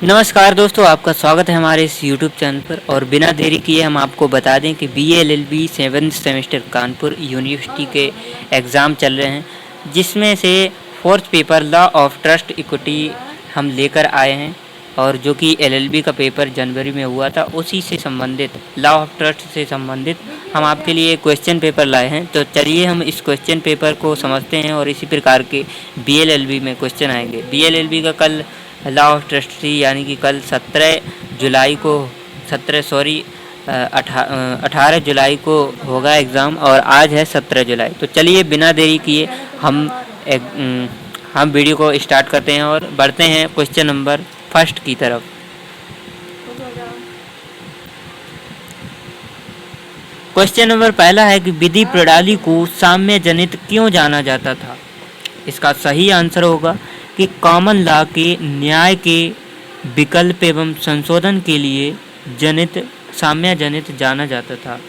नमस्कार दोस्तों, आपका स्वागत है हमारे इस YouTube चैनल पर। और बिना देरी किए हम आपको बता दें कि BA LLB 7th semester Kanpur university के एग्ज़ाम चल रहे हैं, जिसमें से fourth paper law of trust equity हम लेकर आए हैं। और जो कि LLB का पेपर जनवरी में हुआ था, उसी से संबंधित लॉ ऑफ ट्रस्ट से संबंधित हम आपके लिए क्वेश्चन पेपर लाए हैं। तो चलिए हम इस क्वेश्चन पेपर को समझते हैं और इसी प्रकार के BA LLB में क्वेश्चन आएंगे। BA LLB का कल लॉ ऑफ ट्रस्टी यानी कि कल 18 जुलाई को होगा एग्ज़ाम, और आज है 17 जुलाई। तो चलिए बिना देरी किए हम वीडियो को स्टार्ट करते हैं और बढ़ते हैं क्वेश्चन नंबर फर्स्ट की तरफ। क्वेश्चन नंबर पहला है कि विधि प्रणाली को साम्य जनित क्यों जाना जाता था। इसका सही आंसर होगा कि कॉमन लॉ के न्याय के विकल्प एवं संशोधन के लिए साम्य जनित जाना जाता था।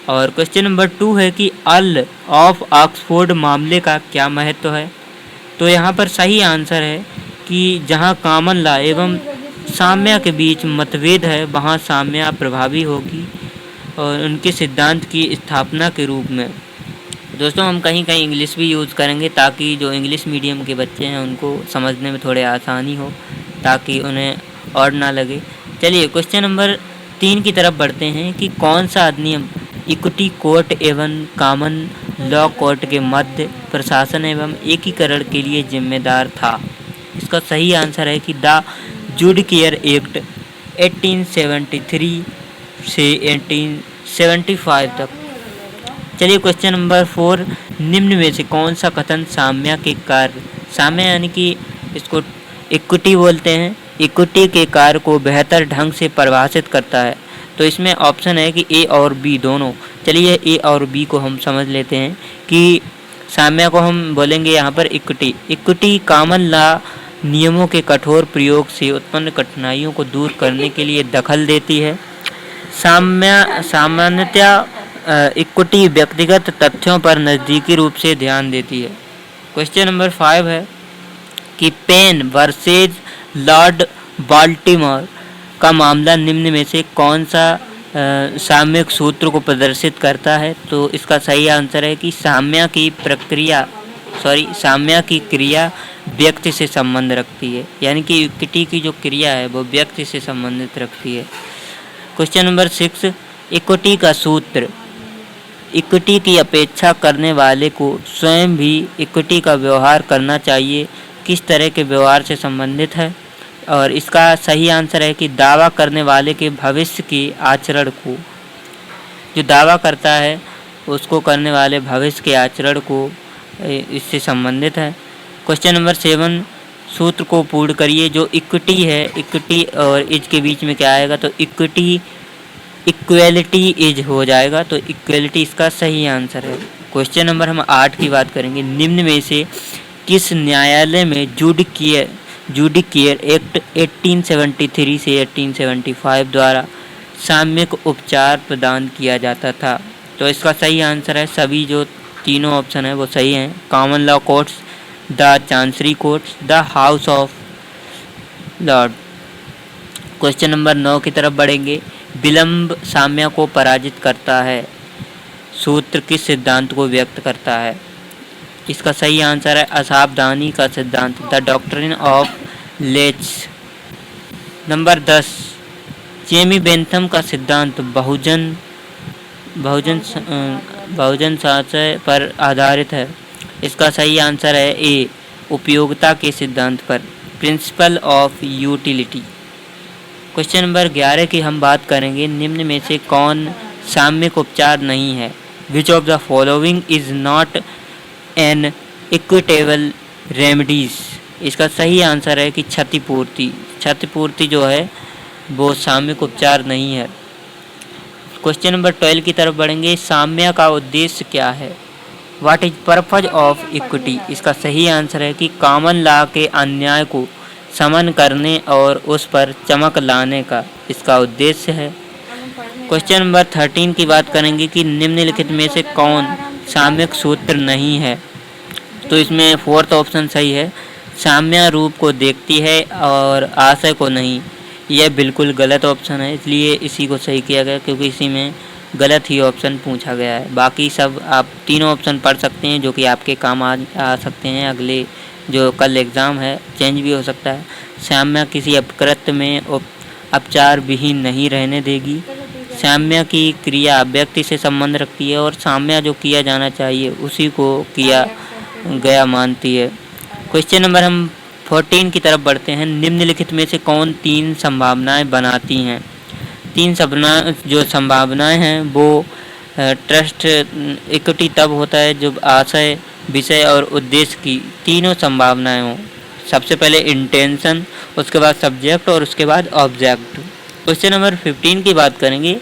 और क्वेश्चन नंबर 2 है कि अर्ल ऑफ ऑक्सफोर्ड मामले का क्या महत्व है। तो यहाँ पर सही आंसर है कि जहाँ कॉमन लॉ एवं साम्य के बीच मतभेद है, वहाँ साम्य प्रभावी होगी और उनके सिद्धांत की स्थापना के रूप में। दोस्तों, हम कहीं कहीं इंग्लिश भी यूज़ करेंगे ताकि जो इंग्लिश मीडियम के बच्चे हैं उनको समझने में थोड़े आसानी हो, ताकि उन्हें और ना लगे। चलिए क्वेश्चन नंबर 3 की तरफ बढ़ते हैं कि कौन सा अधिनियम इक्विटी कोर्ट एवं कॉमन लॉ कोर्ट के मध्य प्रशासन एवं एकीकरण के लिए जिम्मेदार था। इसका सही आंसर है कि द जुडिशियल एक्ट 1873 से 1875 तक। चलिए क्वेश्चन नंबर 4, निम्न में से कौन सा कथन साम्य के कार्य, साम्य यानी कि इसको इक्विटी बोलते हैं, इक्विटी के कार्य को बेहतर ढंग से परिभाषित करता है। तो इसमें ऑप्शन है कि ए और बी दोनों। चलिए ए और बी को हम समझ लेते हैं कि साम्य को हम बोलेंगे यहाँ पर इक्विटी कॉमन लॉ नियमों के कठोर प्रयोग से उत्पन्न कठिनाइयों को दूर करने के लिए दखल देती है। सामान्यतया इक्विटी व्यक्तिगत तथ्यों पर नज़दीकी रूप से ध्यान देती है। क्वेश्चन नंबर 5 है कि पेन वर्सेज लॉर्ड बाल्टीमोर का मामला निम्न में से कौन सा साम्यक सूत्र को प्रदर्शित करता है। तो इसका सही आंसर है कि साम्य की क्रिया व्यक्ति से संबंध रखती है, यानी कि इक्विटी की जो क्रिया है वो व्यक्ति से संबंधित रखती है। क्वेश्चन नंबर 6, इक्विटी का सूत्र इक्विटी की अपेक्षा करने वाले को स्वयं भी इक्विटी का व्यवहार करना चाहिए, किस तरह के व्यवहार से संबंधित है। और इसका सही आंसर है कि दावा करने वाले के भविष्य के आचरण को, जो दावा करता है उसको करने वाले भविष्य के आचरण को इससे संबंधित है। क्वेश्चन नंबर 7, सूत्र को पूर्ण करिए। जो इक्विटी है, इक्विटी और इज के बीच में क्या आएगा, तो इक्वेलिटी इज हो जाएगा। तो इक्वेलिटी इसका सही आंसर है। क्वेश्चन नंबर हम 8 की बात करेंगे। निम्न में से किस न्यायालय में जुडिशियल एक्ट 1873 से 1875 द्वारा साम्यक उपचार प्रदान किया जाता था। तो इसका सही आंसर है, सभी जो तीनों ऑप्शन है वो सही हैं। Common law courts, the chancery courts, the house of Lord. Question number 9 की तरफ बढ़ेंगे। विलंब साम्य को पराजित करता है, सूत्र किस सिद्धांत को व्यक्त करता है। इसका सही आंसर है असावधानी का सिद्धांत, the doctrine of laches. Number 10, Jeremy Bentham का सिद्धांत बहुजन साचय पर आधारित है। इसका सही आंसर है ए, उपयोगिता के सिद्धांत पर, principle of utility. Question number 11 की हम बात करेंगे। निम्न में से कौन साम्यक उपचार नहीं है। Which of the following is not an equitable remedies. इसका सही आंसर है कि क्षतिपूर्ति जो है वो साम्यक उपचार नहीं है। क्वेश्चन नंबर 12 की तरफ बढ़ेंगे। साम्य का उद्देश्य क्या है। What is purpose of equity. इसका सही आंसर है कि कॉमन लॉ के अन्याय को समन करने और उस पर चमक लाने का इसका उद्देश्य है। क्वेश्चन नंबर 13 की बात करेंगे कि निम्नलिखित में से कौन साम्यक सूत्र नहीं है। तो इसमें फोर्थ ऑप्शन सही है, साम्य रूप को देखती है और आशय को नहीं। यह बिल्कुल गलत ऑप्शन है, इसलिए इसी को सही किया गया क्योंकि इसी में गलत ही ऑप्शन पूछा गया है। बाकी सब आप तीनों ऑप्शन पढ़ सकते हैं जो कि आपके काम आ सकते हैं। अगले जो कल एग्ज़ाम है चेंज भी हो सकता है। साम्य किसी अपकृत्य में अपचार विहीन नहीं रहने देगी। साम्य की क्रिया व्यक्ति से संबंध रखती है और साम्य जो किया जाना चाहिए उसी को किया गया मानती है। क्वेश्चन नंबर हम 14 की तरफ बढ़ते हैं। निम्नलिखित में से कौन 3 संभावनाएं बनाती हैं? 3 जो संभावनाएं हैं वो ट्रस्ट इक्विटी तब होता है जब आशय, विषय और उद्देश्य की तीनों संभावनाएं हों। सबसे पहले इंटेंशन, उसके बाद सब्जेक्ट और उसके बाद ऑब्जेक्ट। क्वेश्चन नंबर 15 की बात करेंगे।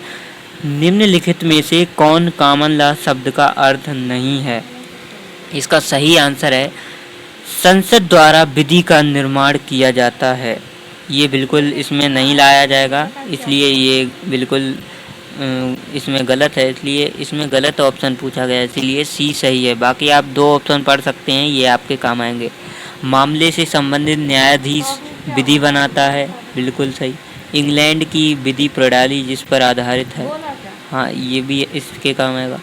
निम्नलिखित में से कौन कॉमन लॉ शब्द का अर्थ नहीं है? इसका सही आंसर है संसद द्वारा विधि का निर्माण किया जाता है। ये बिल्कुल इसमें नहीं लाया जाएगा, इसलिए ये बिल्कुल इसमें गलत है, इसलिए इसमें गलत ऑप्शन पूछा गया है, इसलिए सी सही है। बाकी आप 2 ऑप्शन पढ़ सकते हैं, ये आपके काम आएंगे। मामले से संबंधित न्यायाधीश विधि बनाता है, बिल्कुल सही। इंग्लैंड की विधि प्रणाली जिस पर आधारित है, हाँ ये भी इसके काम आएगा।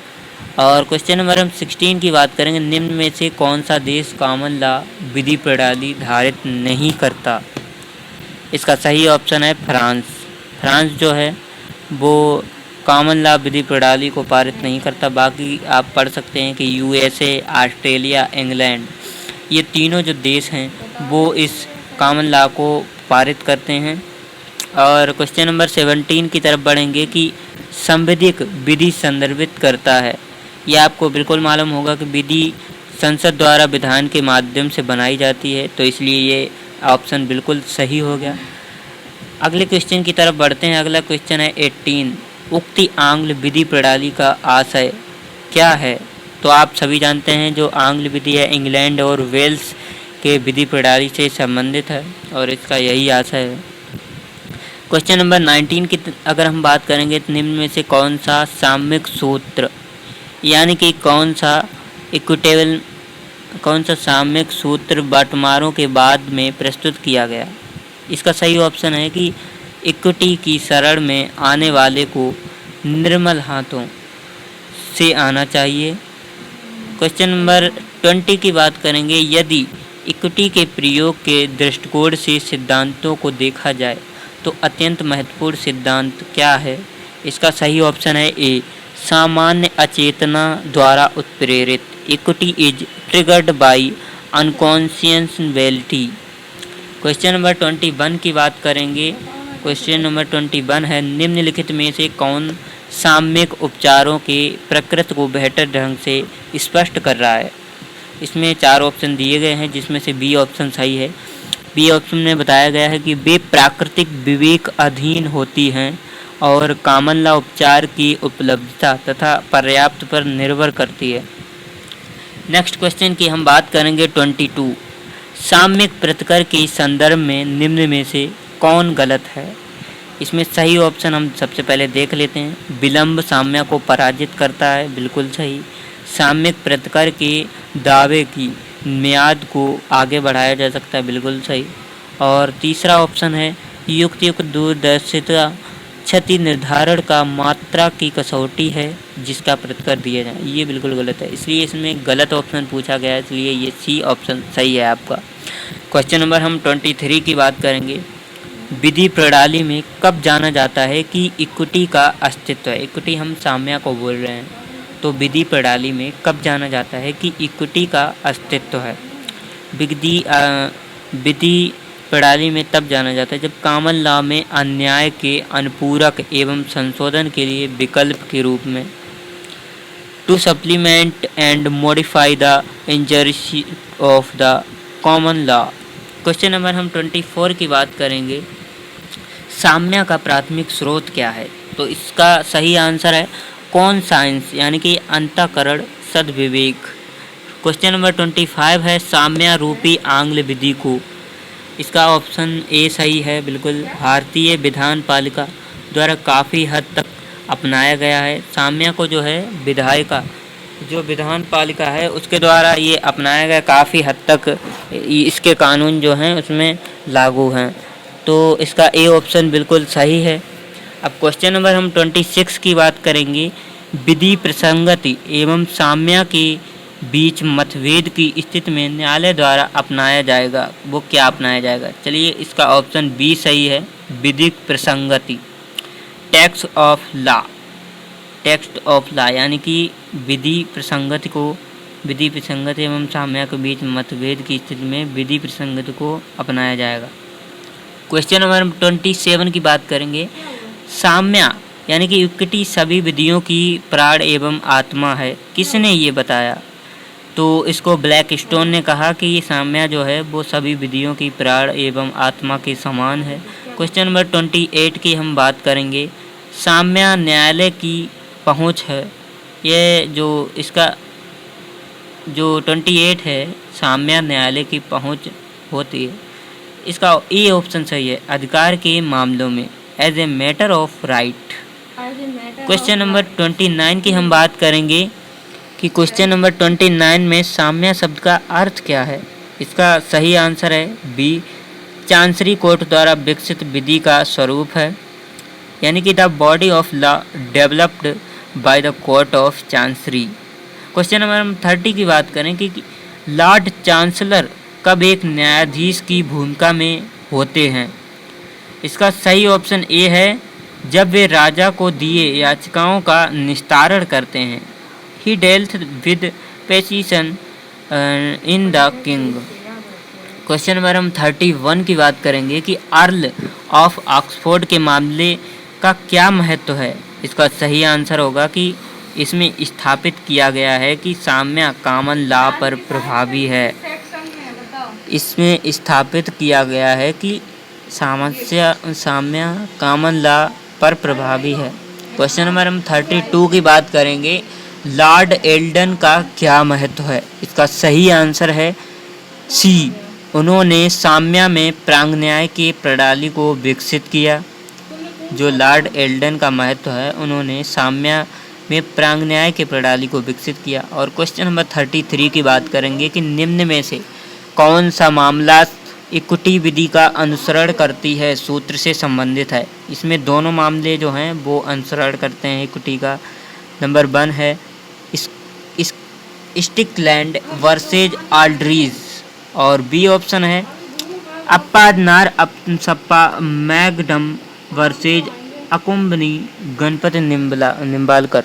और क्वेश्चन नंबर हम 16 की बात करेंगे। निम्न में से कौन सा देश कॉमन लॉ विधि प्रणाली धारित नहीं करता? इसका सही ऑप्शन है फ्रांस। फ्रांस जो है वो कॉमन लॉ विधि प्रणाली को पारित नहीं करता। बाकी आप पढ़ सकते हैं कि यूएसए, ऑस्ट्रेलिया, इंग्लैंड, ये तीनों जो देश हैं वो इस कॉमन लॉ को पारित करते हैं। और क्वेश्चन नंबर 17 की तरफ बढ़ेंगे कि संवैधानिक विधि संदर्भित करता है। यह आपको बिल्कुल मालूम होगा कि विधि संसद द्वारा विधान के माध्यम से बनाई जाती है, तो इसलिए ये ऑप्शन बिल्कुल सही हो गया। अगले क्वेश्चन की तरफ बढ़ते हैं। अगला क्वेश्चन है 18। उक्ति आंग्ल विधि प्रणाली का आशय क्या है? तो आप सभी जानते हैं जो आंग्ल विधि है इंग्लैंड और वेल्स के विधि प्रणाली से संबंधित है और इसका यही आशय है। क्वेश्चन नंबर 19 की अगर हम बात करेंगे तो निम्न में से कौन सा साम्यक सूत्र यानी कि कौन सा साम्यक सूत्र बंटवारों के बाद में प्रस्तुत किया गया? इसका सही ऑप्शन है कि इक्विटी की शरण में आने वाले को निर्मल हाथों से आना चाहिए। क्वेश्चन नंबर 20 की बात करेंगे। यदि इक्विटी के प्रयोग के दृष्टिकोण से सिद्धांतों को देखा जाए तो अत्यंत महत्वपूर्ण सिद्धांत क्या है? इसका सही ऑप्शन है ए, सामान्य अचेतना द्वारा उत्प्रेरित। इक्विटी इज ट्रिगर्ड बाई अनकॉन्शियसबिलिटी। क्वेश्चन नंबर 21 की बात करेंगे। क्वेश्चन नंबर 21 है निम्नलिखित में से कौन साम्यक उपचारों के प्रकृति को बेहतर ढंग से स्पष्ट कर रहा है? इसमें 4 ऑप्शन दिए गए हैं जिसमें से बी ऑप्शन सही है। बी ऑप्शन में बताया गया है कि वे प्राकृतिक विवेक अधीन होती हैं और कॉमन लॉ उपचार की उपलब्धता तथा पर्याप्त पर निर्भर करती है। नेक्स्ट क्वेश्चन की हम बात करेंगे 22। साम्यक प्रतिकर के संदर्भ में निम्न में से कौन गलत है? इसमें सही ऑप्शन हम सबसे पहले देख लेते हैं। विलंब साम्य को पराजित करता है, बिल्कुल सही। साम्यक प्रतिकर के दावे की म्याद को आगे बढ़ाया जा सकता है, बिल्कुल सही। और तीसरा ऑप्शन है युक्त दूरदर्शिता क्षति निर्धारण का मात्रा की कसौटी है जिसका प्रतिकर दिया जाए, ये बिल्कुल गलत है, इसलिए इसमें गलत ऑप्शन पूछा गया है, इसलिए ये सी ऑप्शन सही है आपका। क्वेश्चन नंबर हम 23 की बात करेंगे। विधि प्रणाली में कब जाना जाता है कि इक्विटी का अस्तित्व है? इक्विटी हम साम्य को बोल रहे हैं, तो विधि प्रणाली में कब जाना जाता है कि इक्विटी का अस्तित्व है? विधि प्रणाली में तब जाना जाता है जब कॉमन लॉ में अन्याय के अनुपूरक एवं संशोधन के लिए विकल्प के रूप में to supplement and modify the injury of the common law. Question number हम 24 की बात करेंगे। साम्य का प्राथमिक स्रोत क्या है? तो इसका सही आंसर है कौन साइंस, यानी कि अंतःकरण सद्विवेक। क्वेश्चन नंबर 25 है साम्य रूपी आंग्ल विधि को, इसका ऑप्शन ए सही है, बिल्कुल। भारतीय विधान पालिका द्वारा काफ़ी हद तक अपनाया गया है। साम्य को जो है विधायिका जो विधान पालिका है उसके द्वारा ये अपनाया गया, काफ़ी हद तक इसके कानून जो हैं उसमें लागू हैं। तो इसका ए ऑप्शन बिल्कुल सही है। अब क्वेश्चन नंबर हम 26 की बात करेंगे। विधि प्रसंगति एवं साम्य के बीच मतभेद की स्थिति में न्यायालय द्वारा अपनाया जाएगा, वो क्या अपनाया जाएगा? चलिए, इसका ऑप्शन बी सही है, विधिक प्रसंगति। Text of law, text of law यानी कि विधि प्रसंगति एवं साम्य के बीच मतभेद की स्थिति में विधि प्रसंगति को अपनाया जाएगा। क्वेश्चन नंबर 27 की बात करेंगे। साम्य यानी कि इक्विटी सभी विधियों की प्राण एवं आत्मा है, किसने ये बताया? तो इसको ब्लैक स्टोन ने कहा कि ये साम्य जो है वो सभी विधियों की प्राण एवं आत्मा के समान है। क्वेश्चन नंबर 28 की हम बात करेंगे। साम्य न्यायालय की पहुंच है, ये जो इसका जो 28 है, साम्य न्यायालय की पहुंच होती है, इसका ए ऑप्शन सही है, अधिकार के मामलों में, as a matter of right. Question number 29 की हम बात करेंगे कि क्वेश्चन नंबर 29 में साम्य शब्द का अर्थ क्या है? इसका सही आंसर है बी, चांसरी कोर्ट द्वारा विकसित विधि का स्वरूप है, यानी कि the body of law developed by the court of chancery. Question number 30 की बात करें कि लॉर्ड चांसलर कब एक न्यायाधीश की भूमिका में होते हैं? इसका सही ऑप्शन ए है, जब वे राजा को दिए याचिकाओं का निस्तारण करते हैं। He dealt with petition in the king. Question number हम 31 की बात करेंगे कि अर्ल ऑफ ऑक्सफोर्ड के मामले का क्या महत्व है? इसका सही आंसर होगा कि इसमें स्थापित किया गया है कि साम्य कॉमन लॉ पर प्रभावी है। इसमें स्थापित किया गया है कि साम्य कॉमन लॉ पर प्रभावी है। क्वेश्चन नंबर हम 32 की बात करेंगे। लॉर्ड एल्डन का क्या महत्व है? इसका सही आंसर है सी, उन्होंने साम्य में प्रांग न्याय की प्रणाली को विकसित किया। जो लॉर्ड एल्डन का महत्व है, उन्होंने साम्य में प्रांग न्याय की प्रणाली को विकसित किया। और क्वेश्चन नंबर 33 की बात करेंगे कि निम्न में से कौन सा मामला इक्विटी विधि का अनुसरण करती है, सूत्र से संबंधित है? इसमें दोनों मामले जो हैं वो अनुसरण करते हैं इक्विटी का। नंबर 1 है स्टिकलैंड वर्सेज आल्ड्रीज, और बी ऑप्शन है अप्पादनार सप्पा मैगडम वर्सेज अकुम्बनी गणपति निम्बालकर।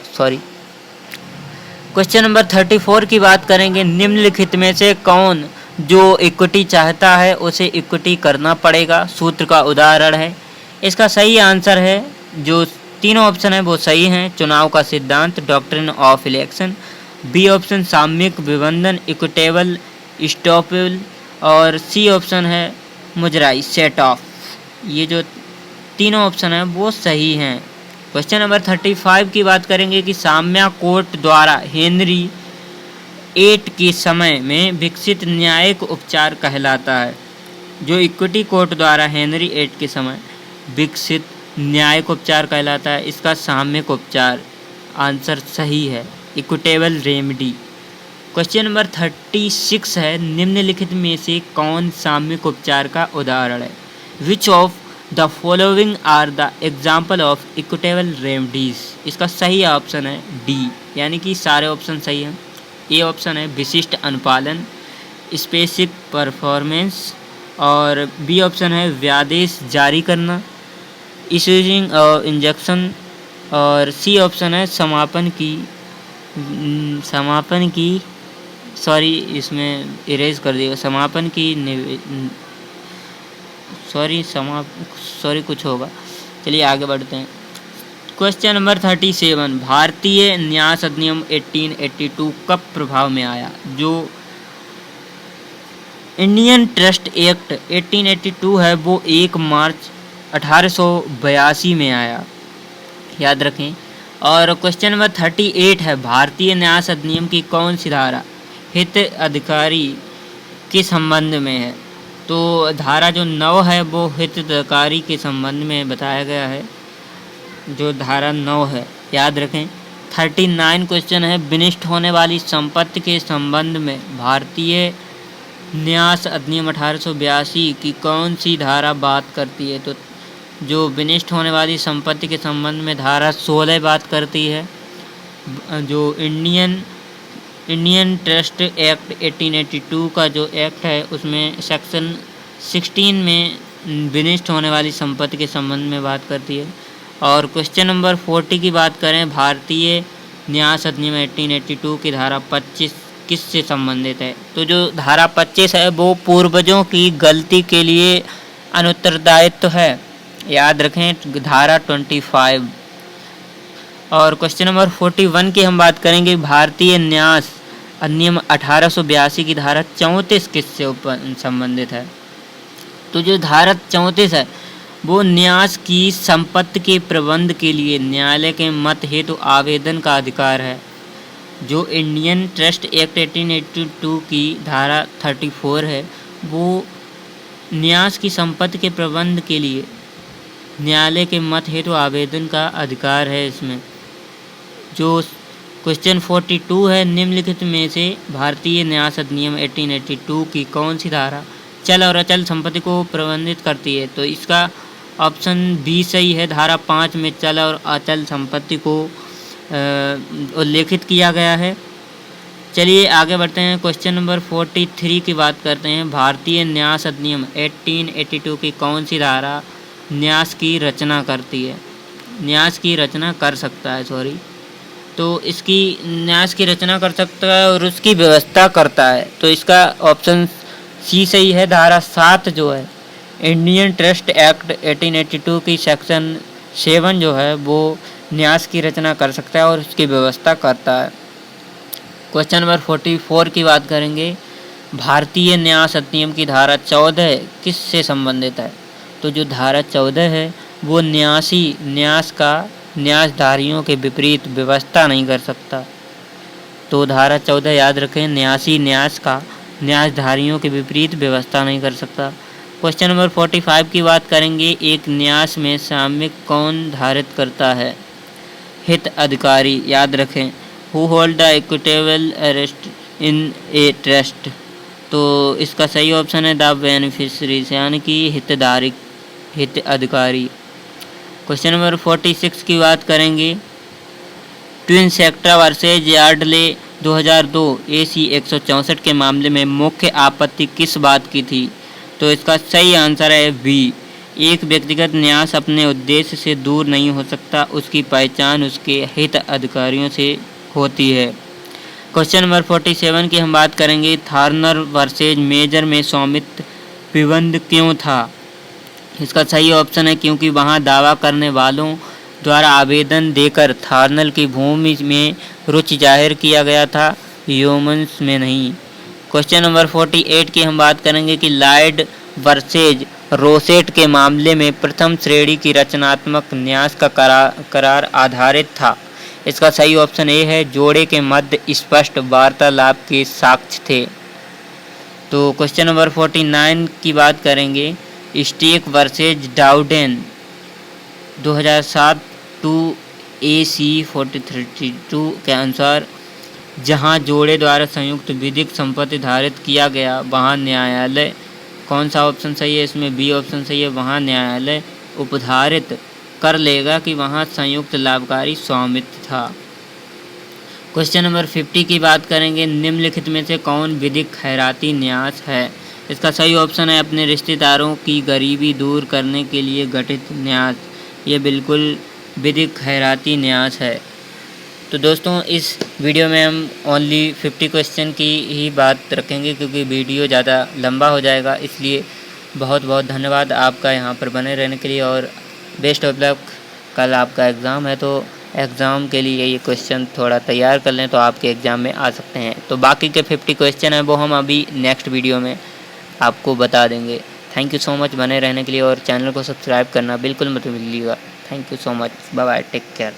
क्वेश्चन नंबर 34 की बात करेंगे। निम्नलिखित में से कौन जो इक्विटी चाहता है उसे इक्विटी करना पड़ेगा, सूत्र का उदाहरण है? इसका सही आंसर है, जो तीनों ऑप्शन है वो सही हैं। चुनाव का सिद्धांत, doctrine of election. B option सामयिक विबंधन, इक्विटेबल स्टॉपेबल। और सी ऑप्शन है मुजराई सेट ऑफ। ये जो तीनों ऑप्शन है वो सही हैं। क्वेश्चन नंबर 35 की बात करेंगे कि साम्य कोर्ट द्वारा हेनरी 8 के समय में विकसित न्यायिक उपचार कहलाता है। जो इक्विटी कोर्ट द्वारा हेनरी 8 के समय विकसित न्यायिक उपचार कहलाता है, इसका साम्यिक उपचार आंसर सही है, इक्विटेबल रेमेडी। क्वेश्चन नंबर 36 है, निम्नलिखित में से कौन साम्यिक उपचार का उदाहरण है? Which of the following are the example of equitable remedies? इसका सही ऑप्शन है डी, यानी कि सारे ऑप्शन सही हैं। ए ऑप्शन है विशिष्ट अनुपालन, स्पेसिफिक परफॉर्मेंस। और बी ऑप्शन है व्यादेश जारी करना, इशूइंग इंजेक्शन। और सी ऑप्शन है इसमें इरेज कर दिएगा, समापन की कुछ होगा। चलिए आगे बढ़ते हैं। क्वेश्चन नंबर 37, भारतीय न्यास अधिनियम 1882 कब प्रभाव में आया? जो इंडियन ट्रस्ट एक्ट 1882 है वो 1 मार्च 1882 में आया, याद रखें। और क्वेश्चन नंबर 38 है, भारतीय न्यास अधिनियम की कौन सी धारा हित अधिकारी के संबंध में है? तो धारा जो 9 है वो हित अधिकारी के संबंध में बताया गया है, जो धारा 9 है, याद रखें। 39 क्वेश्चन है, विनिष्ट होने वाली संपत्ति के संबंध में भारतीय न्यास अधिनियम 1882 की कौन सी धारा बात करती है? तो जो विनिष्ट होने वाली संपत्ति के संबंध में धारा 16 बात करती है। जो इंडियन ट्रस्ट एक्ट 1882 का जो एक्ट है उसमें सेक्शन 16 में विनिष्ट होने वाली संपत्ति के संबंध में बात करती है। और क्वेश्चन नंबर 40 की बात करें, भारतीय न्यास अधिनियम 1882 की धारा 25 किससे संबंधित है? तो जो धारा 25 है वो पूर्वजों की गलती के लिए अनुत्तरदायित्व है, याद रखें, धारा 25। और क्वेश्चन नंबर 41 की हम बात करेंगे, भारतीय न्यास अधिनियम 1882 की धारा 34 किससे संबंधित है? तो जो धारा 34 है वो न्यास की संपत्ति के प्रबंध के लिए न्यायालय के मत हेतु आवेदन का अधिकार है। जो इंडियन ट्रस्ट एक्ट 1882 की धारा 34 है वो न्यास की संपत्ति के प्रबंध के लिए न्यायालय के मत हेतु आवेदन का अधिकार है इसमें। जो क्वेश्चन 42 है, निम्नलिखित में से भारतीय न्यास अधिनियम 1882 की कौन सी धारा चल और अचल संपत्ति को प्रबंधित करती है? तो इसका ऑप्शन बी सही है। धारा 5 में चल और अचल संपत्ति को उल्लेखित किया गया है। चलिए आगे बढ़ते हैं, क्वेश्चन नंबर 43 की बात करते हैं, भारतीय न्यास अधिनियम 1882 की कौन सी धारा न्यास की रचना करती है? न्यास की रचना कर सकता है, तो इसकी न्यास की रचना कर सकता है और उसकी व्यवस्था करता है। तो इसका ऑप्शन सी सही है। धारा 7 जो है इंडियन ट्रस्ट एक्ट 1882 की सेक्शन 7 जो है वो न्यास की रचना कर सकता है और उसकी व्यवस्था करता है। क्वेश्चन नंबर 44 की बात करेंगे, भारतीय न्यास अधिनियम की धारा 14 किससे संबंधित है? तो जो धारा 14 है वो न्यास का न्यासधारियों के विपरीत व्यवस्था नहीं कर सकता। तो धारा 14 याद रखें, न्यास का न्यासधारियों के विपरीत व्यवस्था नहीं कर सकता। क्वेश्चन नंबर 45 की बात करेंगे, एक न्यास में साम्यक कौन धारित करता है? हित अधिकारी, याद रखें, who hold the equitable interest in a trust. तो इसका सही ऑप्शन है द बेनिफिशरीज, यानी कि हित अधिकारी। क्वेश्चन नंबर 46 की बात करेंगे, twin sector versus Yardley 2002 AC 164 के मामले में मुख्य आपत्ति किस बात की थी? तो इसका सही आंसर है बी, एक व्यक्तिगत न्यास अपने उद्देश्य से दूर नहीं हो सकता, उसकी पहचान उसके हित अधिकारियों से होती है। क्वेश्चन नंबर 47 की हम बात करेंगे, थार्नर वर्सेज मेजर में स्वामित्व विबंध क्यों था? इसका सही ऑप्शन है क्योंकि वहां दावा करने वालों द्वारा आवेदन देकर थार्नल की भूमि में रुचि जाहिर किया गया था, ह्यूमन्स में नहीं। क्वेश्चन नंबर 48 की हम बात करेंगे कि लॉयड वर्सेज रोसेट के मामले में प्रथम श्रेणी की रचनात्मक न्यास का करार आधारित था। इसका सही ऑप्शन ए है, जोड़े के मध्य स्पष्ट वार्तालाप के साक्ष्य थे। तो क्वेश्चन नंबर 49 की बात करेंगे, स्टेक वर्सेज डाउडेन 2007 2 AC 432 के अनुसार जहां जोड़े द्वारा संयुक्त विधिक संपत्ति धारित किया गया वहां न्यायालय, कौन सा ऑप्शन सही है? इसमें बी ऑप्शन सही है, वहां न्यायालय उपधारित कर लेगा कि वहां संयुक्त लाभकारी स्वामित्व था। क्वेश्चन नंबर 50 की बात करेंगे, निम्नलिखित में से कौन विधिक खैराती न्यास है? इसका सही ऑप्शन है अपने रिश्तेदारों की गरीबी दूर करने के लिए गठित न्यास, ये बिल्कुल विधिक खैराती न्यास है। तो दोस्तों इस वीडियो में हम ओनली 50 क्वेश्चन की ही बात रखेंगे क्योंकि वीडियो ज़्यादा लंबा हो जाएगा, इसलिए बहुत बहुत धन्यवाद आपका यहाँ पर बने रहने के लिए और बेस्ट ऑफ लक। कल आपका एग्ज़ाम है तो एग्ज़ाम के लिए ये क्वेश्चन थोड़ा तैयार कर लें तो आपके एग्ज़ाम में आ सकते हैं। तो बाकी के 50 क्वेश्चन हैं वो हम अभी नेक्स्ट वीडियो में आपको बता देंगे। थैंक यू सो मच बने रहने के लिए और चैनल को सब्सक्राइब करना बिल्कुल मत भूलिएगा। Thank you so much, bye bye, take care.